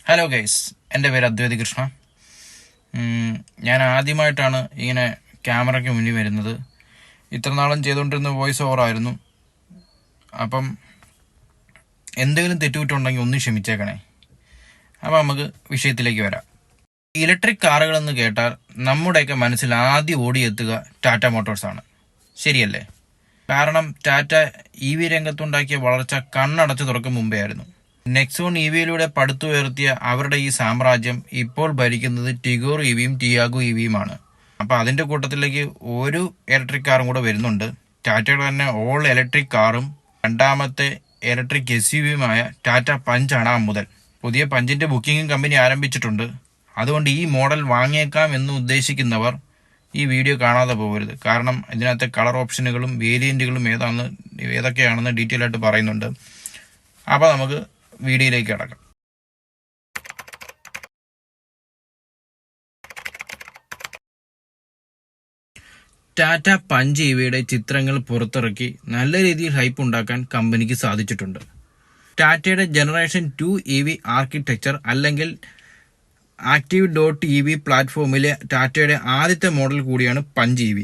Hello guys, എൻ്റെ പേര് അദ്വൈത് കൃഷ്ണ. ഞാൻ ആദ്യമായിട്ടാണ് ഇങ്ങനെ ക്യാമറയ്ക്ക് മുന്നിൽ വരുന്നത്. ഇത്ര നാളും ചെയ്തുകൊണ്ടിരുന്ന വോയിസ് ഓവറായിരുന്നു. അപ്പം എന്തെങ്കിലും തെറ്റുകുറ്റുണ്ടെങ്കിൽ ഒന്ന് ക്ഷമിച്ചേക്കണേ. അപ്പം നമുക്ക് വിഷയത്തിലേക്ക് വരാം. ഇലക്ട്രിക് കാറുകളെന്ന് കേട്ടാൽ നമ്മുടെയൊക്കെ മനസ്സിൽ ആദ്യം ഓടിയെത്തുക ടാറ്റ മോട്ടോഴ്സാണ്. ശരിയല്ലേ? കാരണം ടാറ്റ EV രംഗത്തുണ്ടാക്കിയ വളർച്ച കണ്ണടച്ച് തുറക്കും മുമ്പേ ആയിരുന്നു. നെക്സോൺ EVയിലൂടെ പടുത്തുയർത്തിയ അവരുടെ ഈ സാമ്രാജ്യം ഇപ്പോൾ ഭരിക്കുന്നത് ടിഗോർ EVയും ടിയാഗോ EVയുമാണ്. അപ്പോൾ അതിൻ്റെ കൂട്ടത്തിലേക്ക് ഒരു ഇലക്ട്രിക് കാറും കൂടെ വരുന്നുണ്ട്. ടാറ്റയുടെ തന്നെ ഓൾ ഇലക്ട്രിക് കാറും രണ്ടാമത്തെ ഇലക്ട്രിക് SUVയുമായ ടാറ്റ പഞ്ചാണ് ആ മുതൽ. പുതിയ പഞ്ചിൻ്റെ ബുക്കിംഗും കമ്പനി ആരംഭിച്ചിട്ടുണ്ട്. അതുകൊണ്ട് ഈ മോഡൽ വാങ്ങിയേക്കാം എന്ന് ഉദ്ദേശിക്കുന്നവർ ഈ വീഡിയോ കാണാതെ പോകരുത്. കാരണം ഇതിനകത്തെ കളർ ഓപ്ഷനുകളും വേരിയൻറ്റുകളും ഏതൊക്കെയാണെന്ന് ഡീറ്റെയിൽ ആയിട്ട് പറയുന്നുണ്ട്. അപ്പോൾ നമുക്ക് വീഡിയോയിലേക്ക് കിടക്കാം. ടാറ്റ പഞ്ച് EVയുടെ ചിത്രങ്ങൾ പുറത്തിറക്കി നല്ല രീതിയിൽ ഹൈപ്പ് ഉണ്ടാക്കാൻ കമ്പനിക്ക് സാധിച്ചിട്ടുണ്ട്. ടാറ്റയുടെ ജനറേഷൻ 2 EV ആർക്കിടെക്ചർ അല്ലെങ്കിൽ Active.EV പ്ലാറ്റ്ഫോമിലെ ടാറ്റയുടെ ആദ്യത്തെ മോഡൽ കൂടിയാണ് പഞ്ച് EV.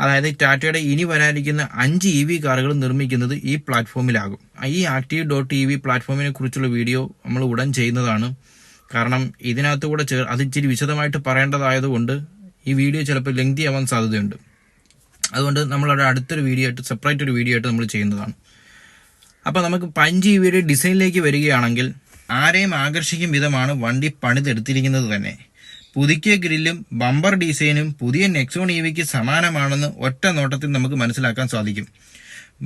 അതായത് ടാറ്റയുടെ ഇനി വരാനിരിക്കുന്ന 5 EV കാറുകൾ നിർമ്മിക്കുന്നത് ഈ പ്ലാറ്റ്ഫോമിലാകും. ഈ Active.EV പ്ലാറ്റ്ഫോമിനെ കുറിച്ചുള്ള വീഡിയോ നമ്മൾ ഉടൻ ചെയ്യുന്നതാണ്. കാരണം ഇതിനകത്ത് കൂടെ അത് ഇച്ചിരി വിശദമായിട്ട് പറയേണ്ടതായതുകൊണ്ട് ഈ വീഡിയോ ചിലപ്പോൾ ലെങ്തി ആവാൻ സാധ്യതയുണ്ട്. അതുകൊണ്ട് നമ്മളവിടെ അടുത്തൊരു വീഡിയോ ആയിട്ട് സെപ്പറേറ്റ് ഒരു വീഡിയോ ആയിട്ട് നമ്മൾ ചെയ്യുന്നതാണ്. അപ്പോൾ നമുക്ക് പഞ്ച് EVയുടെ ഡിസൈനിലേക്ക് വരികയാണെങ്കിൽ ആരെയും ആകർഷിക്കും വിധമാണ് വണ്ടി പണിതെടുത്തിരിക്കുന്നത് തന്നെ. പുതുക്കിയ ഗ്രില്ലും ബമ്പർ ഡിസൈനും പുതിയ നെക്സോൺ EVക്ക് സമാനമാണെന്ന് ഒറ്റ നോട്ടത്തിൽ നമുക്ക് മനസ്സിലാക്കാൻ സാധിക്കും.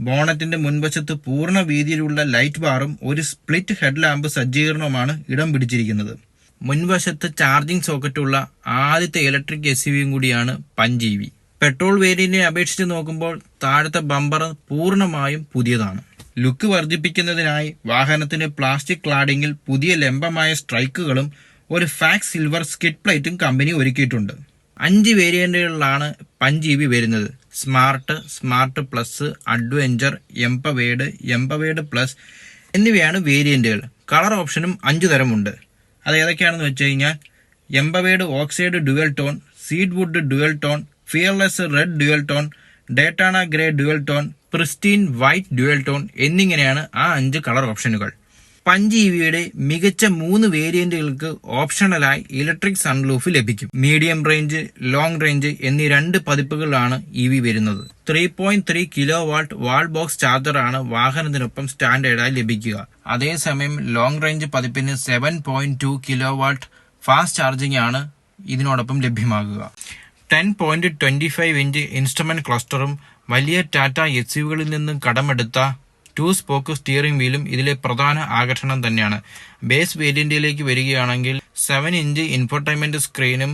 ബോണറ്റിന്റെ മുൻവശത്ത് പൂർണ്ണ വീതിയിലുള്ള ലൈറ്റ് ബാറും ഒരു സ്പ്ലിറ്റ് ഹെഡ് ലാമ്പ് സജ്ജീകരണവുമാണ് ഇടം പിടിച്ചിരിക്കുന്നത്. മുൻവശത്ത് ചാർജിംഗ് സോക്കറ്റുള്ള ആദ്യത്തെ ഇലക്ട്രിക് SUVയും കൂടിയാണ് പഞ്ച് EV. പെട്രോൾ വേരിയന്റിനെ അപേക്ഷിച്ച് നോക്കുമ്പോൾ താഴത്തെ ബമ്പർ പൂർണ്ണമായും പുതിയതാണ്. ലുക്ക് വർദ്ധിപ്പിക്കുന്നതിനായി വാഹനത്തിന് പ്ലാസ്റ്റിക് ക്ലാഡിങ്ങിൽ പുതിയ ലംബമായ സ്ട്രൈക്കുകളും ഒരു ഫാക്സ് സിൽവർ സ്കിഡ് പ്ലേറ്റും കമ്പനി ഒരുക്കിയിട്ടുണ്ട്. 5 വേരിയന്റുകളിലാണ് പഞ്ച് EV വരുന്നത്. Smart plus, adventure, empowered plus എന്നിവയാണ് വേരിയന്റുകൾ. കളർ ഓപ്ഷനും 5 തരമുണ്ട്. അത് ഏതൊക്കെയാണെന്ന് വെച്ച് കഴിഞ്ഞാൽ empowered oxide dual tone, seaweed dual tone, fearless red dual tone, Daytona grey dual tone, pristine white dual tone എന്നിങ്ങനെയാണ് ആ 5 കളർ ഓപ്ഷനുകൾ. പഞ്ച് EVയുടെ മികച്ച 3 വേരിയന്റുകൾക്ക് ഓപ്ഷണലായി ഇലക്ട്രിക് സൺറൂഫ് ലഭിക്കും. മീഡിയം റേഞ്ച്, ലോങ് റേഞ്ച് എന്നീ 2 പതിപ്പുകളിലാണ് EV വരുന്നത്. 3.3 kW വാൾ ബോക്സ് ചാർജറാണ് വാഹനത്തിനൊപ്പം സ്റ്റാൻഡേർഡായി ലഭിക്കുക. അതേസമയം ലോങ് റേഞ്ച് പതിപ്പിന് 7.2 kW ഫാസ്റ്റ് ചാർജിംഗ് ആണ് ഇതിനോടൊപ്പം ലഭ്യമാകുക. 10.25 ഇഞ്ച് ഇൻസ്ട്രുമെന്റ് ക്ലസ്റ്ററും വലിയ ടാറ്റ SUVകളിൽ നിന്നും കടമെടുത്ത 2 സ്പോക്ക് സ്റ്റിയറിംഗ് വീലും ഇതിലെ പ്രധാന ആകർഷണം തന്നെയാണ്. ബേസ് വേരിയന്റിലേക്ക് വരികയാണെങ്കിൽ 7 ഇഞ്ച് ഇൻഫോർടൈൻമെന്റ് സ്ക്രീനും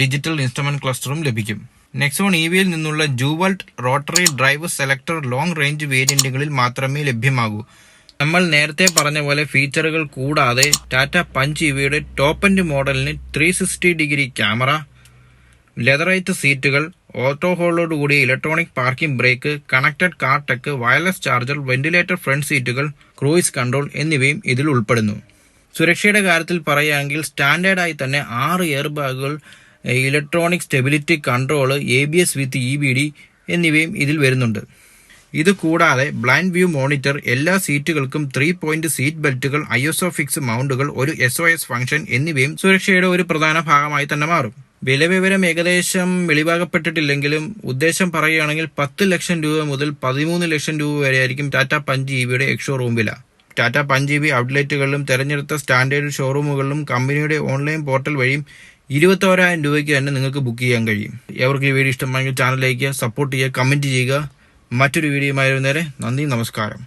ഡിജിറ്റൽ ഇൻസ്ട്രുമെന്റ് ക്ലസ്റ്ററും ലഭിക്കും. നെക്സോൺ EVയിൽ നിന്നുള്ള jewelled rotary drive selector long range വേരിയന്റുകളിൽ മാത്രമേ ലഭ്യമാകൂ. നമ്മൾ നേരത്തെ പറഞ്ഞ പോലെ ഫീച്ചറുകൾ കൂടാതെ ടാറ്റ പഞ്ച് EVയുടെ ടോപ്പ് എൻഡ് മോഡലിന് 360 ഡിഗ്രി ക്യാമറ, ലെതറൈറ്റ് സീറ്റുകൾ, ഓട്ടോ ഹോളോട് കൂടിയ electronic parking brake, connected car tech, wireless charger, ventilator front സീറ്റുകൾ, ക്രൂയിസ് കൺട്രോൾ എന്നിവയും ഇതിൽ ഉൾപ്പെടുന്നു. സുരക്ഷയുടെ കാര്യത്തിൽ പറയുകയാണെങ്കിൽ സ്റ്റാൻഡേർഡായി തന്നെ 6 എയർ ബാഗുകൾ, ഇലക്ട്രോണിക് സ്റ്റെബിലിറ്റി കൺട്രോൾ, ABS വിത്ത് EBD എന്നിവയും ഇതിൽ വരുന്നുണ്ട്. ഇത് കൂടാതെ ബ്ലൈൻഡ് വ്യൂ മോണിറ്റർ, എല്ലാ സീറ്റുകൾക്കും 3 പോയിന്റ് സീറ്റ് ബെൽറ്റുകൾ, ISOFIX മൗണ്ടുകൾ, ഒരു SOS ഫംഗ്ഷൻ എന്നിവയും സുരക്ഷയുടെ ഒരു പ്രധാന ഭാഗമായി തന്നെ മാറും. വിലവിവരം ഏകദേശം വെളിവാകപ്പെട്ടിട്ടില്ലെങ്കിലും ഉദ്ദേശം പറയുകയാണെങ്കിൽ 10 ലക്ഷം രൂപ മുതൽ 13 ലക്ഷം രൂപ വരെയായിരിക്കും ടാറ്റ പഞ്ച് EVയുടെ എക്സ്ഷോറൂം വില. ടാറ്റ പഞ്ച് EV ഔട്ട്ലെറ്റുകളിലും തെരഞ്ഞെടുത്ത സ്റ്റാൻഡേർഡ് ഷോറൂമുകളിലും കമ്പനിയുടെ ഓൺലൈൻ പോർട്ടൽ വഴിയും 21,000 രൂപയ്ക്ക് തന്നെ നിങ്ങൾക്ക് ബുക്ക് ചെയ്യാൻ കഴിയും. എവർക്ക് ഈ വീഡിയോ ഇഷ്ടമായെങ്കിൽ ചാനലിലേക്ക് സപ്പോർട്ട് ചെയ്യുക, കമന്റ് ചെയ്യുക. മറ്റൊരു വീഡിയോയുമായി വരുന്നവരെ നന്ദി, നമസ്കാരം.